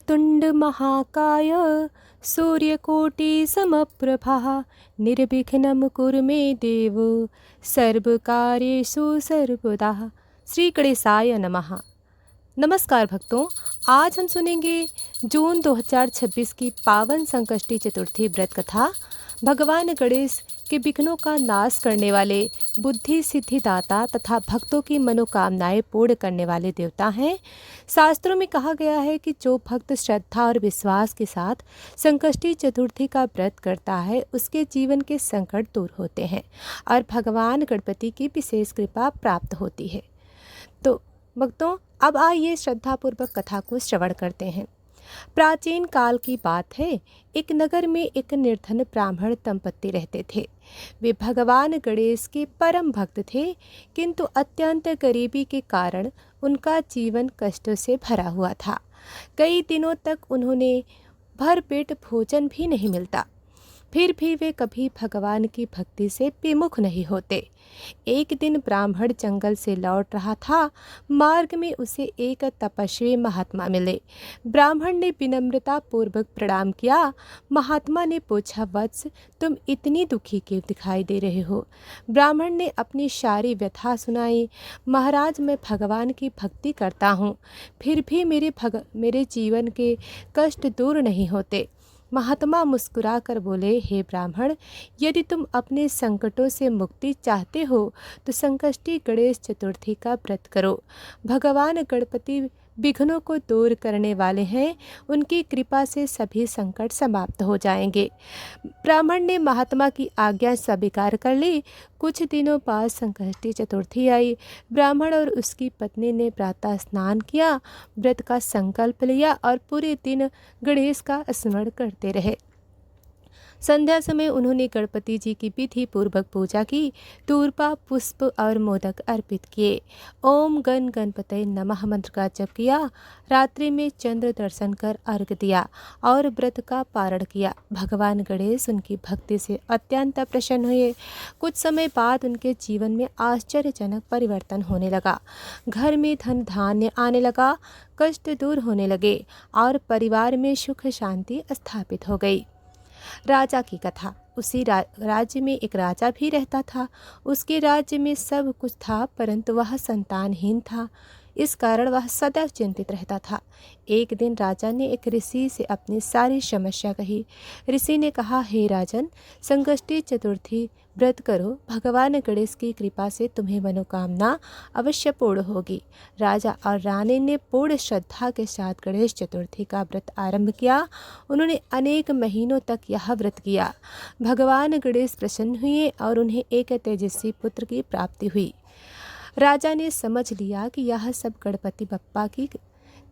वक्रतुंड महाकाय सूर्यकोटि समप्रभः निर्विघ्नं कुरु मे देव सर्वकार्येषु सर्वदा। श्री गणेशाय नमः। नमस्कार भक्तों, आज हम सुनेंगे जून 2026 की पावन संकष्टी चतुर्थी व्रत कथा। भगवान गणेश के विघ्नों का नाश करने वाले, बुद्धि सिद्धि दाता तथा भक्तों की मनोकामनाएं पूर्ण करने वाले देवता हैं। शास्त्रों में कहा गया है कि जो भक्त श्रद्धा और विश्वास के साथ संकष्टी चतुर्थी का व्रत करता है उसके जीवन के संकट दूर होते हैं और भगवान गणपति की विशेष कृपा प्राप्त होती है। तो भक्तों, अब आइए श्रद्धापूर्वक कथा को श्रवण करते हैं। प्राचीन काल की बात है। एक नगर में एक निर्धन ब्राह्मण दंपत्ति रहते थे। वे भगवान गणेश के परम भक्त थे, किंतु अत्यंत गरीबी के कारण उनका जीवन कष्टों से भरा हुआ था। कई दिनों तक उन्होंने भरपेट भोजन भी नहीं मिलता, फिर भी वे कभी भगवान की भक्ति से विमुख नहीं होते। एक दिन ब्राह्मण जंगल से लौट रहा था। मार्ग में उसे एक तपस्वी महात्मा मिले। ब्राह्मण ने विनम्रता पूर्वक प्रणाम किया। महात्मा ने पूछा, वत्स, तुम इतनी दुखी क्यों दिखाई दे रहे हो? ब्राह्मण ने अपनी सारी व्यथा सुनाई। महाराज, मैं भगवान की भक्ति करता हूँ, फिर भी मेरे जीवन के कष्ट दूर नहीं होते। महात्मा मुस्कुराकर बोले, हे ब्राह्मण, यदि तुम अपने संकटों से मुक्ति चाहते हो तो संकष्टी गणेश चतुर्थी का व्रत करो। भगवान गणपति विघ्नों को दूर करने वाले हैं, उनकी कृपा से सभी संकट समाप्त हो जाएंगे। ब्राह्मण ने महात्मा की आज्ञा स्वीकार कर ली। कुछ दिनों बाद संकष्टी चतुर्थी आई। ब्राह्मण और उसकी पत्नी ने प्रातः स्नान किया, व्रत का संकल्प लिया और पूरे दिन गणेश का स्मरण करते रहे। संध्या समय उन्होंने गणपति जी की विधि पूर्वक पूजा की, दूर्वा, पुष्प और मोदक अर्पित किए। ओम गण गणपतये नमः मंत्र का जप किया। रात्रि में चंद्र दर्शन कर अर्घ दिया और व्रत का पारण किया। भगवान गणेश उनकी भक्ति से अत्यंत प्रसन्न हुए। कुछ समय बाद उनके जीवन में आश्चर्यजनक परिवर्तन होने लगा। घर में धन धान्य आने लगा, कष्ट दूर होने लगे और परिवार में सुख शांति स्थापित हो गई। राजा की कथा। उसी राज्य में एक राजा भी रहता था। उसके राज्य में सब कुछ था, परंतु वह संतानहीन था। इस कारण वह सदैव चिंतित रहता था। एक दिन राजा ने एक ऋषि से अपनी सारी समस्या कही। ऋषि ने कहा, हे राजन, संकष्टी चतुर्थी व्रत करो, भगवान गणेश की कृपा से तुम्हें मनोकामना अवश्य पूर्ण होगी। राजा और रानी ने पूर्ण श्रद्धा के साथ गणेश चतुर्थी का व्रत आरंभ किया। उन्होंने अनेक महीनों तक यह व्रत किया। भगवान गणेश प्रसन्न हुए और उन्हें एक तेजस्वी पुत्र की प्राप्ति हुई। राजा ने समझ लिया कि यह सब गणपति बप्पा की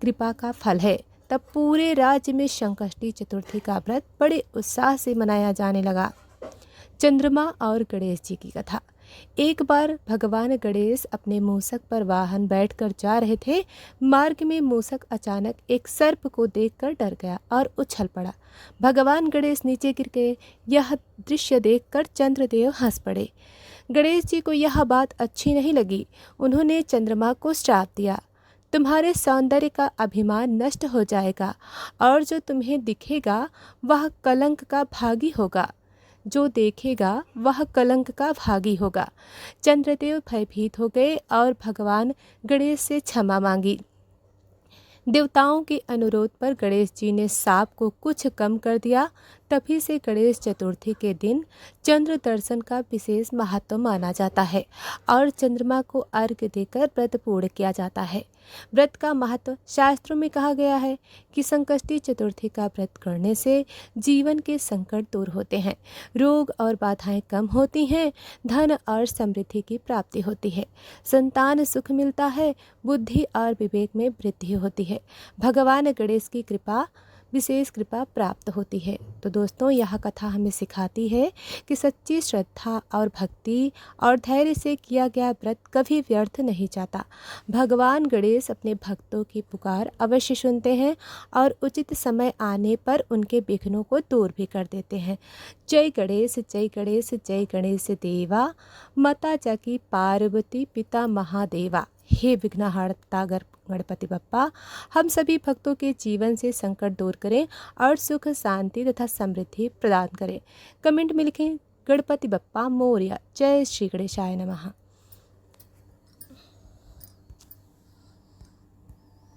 कृपा का फल है। तब पूरे राज्य में संकष्टी चतुर्थी का व्रत बड़े उत्साह से मनाया जाने लगा। चंद्रमा और गणेश जी की कथा। एक बार भगवान गणेश अपने मूषक पर वाहन बैठकर जा रहे थे। मार्ग में मूषक अचानक एक सर्प को देखकर डर गया और उछल पड़ा। भगवान गणेश नीचे गिर गए। यह दृश्य देखकर चंद्रदेव हंस पड़े। गणेश जी को यह बात अच्छी नहीं लगी। उन्होंने चंद्रमा को श्राप दिया, तुम्हारे सौंदर्य का अभिमान नष्ट हो जाएगा और जो तुम्हें दिखेगा वह कलंक का भागी होगा। जो देखेगा वह कलंक का भागी होगा। चंद्रदेव भयभीत हो गए और भगवान गणेश से क्षमा मांगी। देवताओं के अनुरोध पर गणेश जी ने साप को कुछ कम कर दिया। तभी से गणेश चतुर्थी के दिन चंद्र दर्शन का विशेष महत्व माना जाता है और चंद्रमा को अर्घ्य देकर व्रत पूर्ण किया जाता है। व्रत का महत्व। शास्त्रों में कहा गया है कि संकष्टी चतुर्थी का व्रत करने से जीवन के संकट दूर होते हैं, रोग और बाधाएं कम होती हैं, धन और समृद्धि की प्राप्ति होती है, संतान सुख मिलता है, बुद्धि और विवेक में वृद्धि होती है, भगवान गणेश की कृपा विशेष कृपा प्राप्त होती है। तो दोस्तों, यह कथा हमें सिखाती है कि सच्ची श्रद्धा और भक्ति और धैर्य से किया गया व्रत कभी व्यर्थ नहीं जाता। भगवान गणेश अपने भक्तों की पुकार अवश्य सुनते हैं और उचित समय आने पर उनके विघ्नों को दूर भी कर देते हैं। जय गणेश, जय गणेश, जय गणेश देवा, माता जाकी पार्वती, पिता महादेवा। हे विघ्नहर्ता गणपति बप्पा, हम सभी भक्तों के जीवन से संकट दूर करें और सुख शांति तथा समृद्धि प्रदान करें। कमेंट में लिखें गणपति बप्पा मोरया। जय श्री गणेशाय नमः।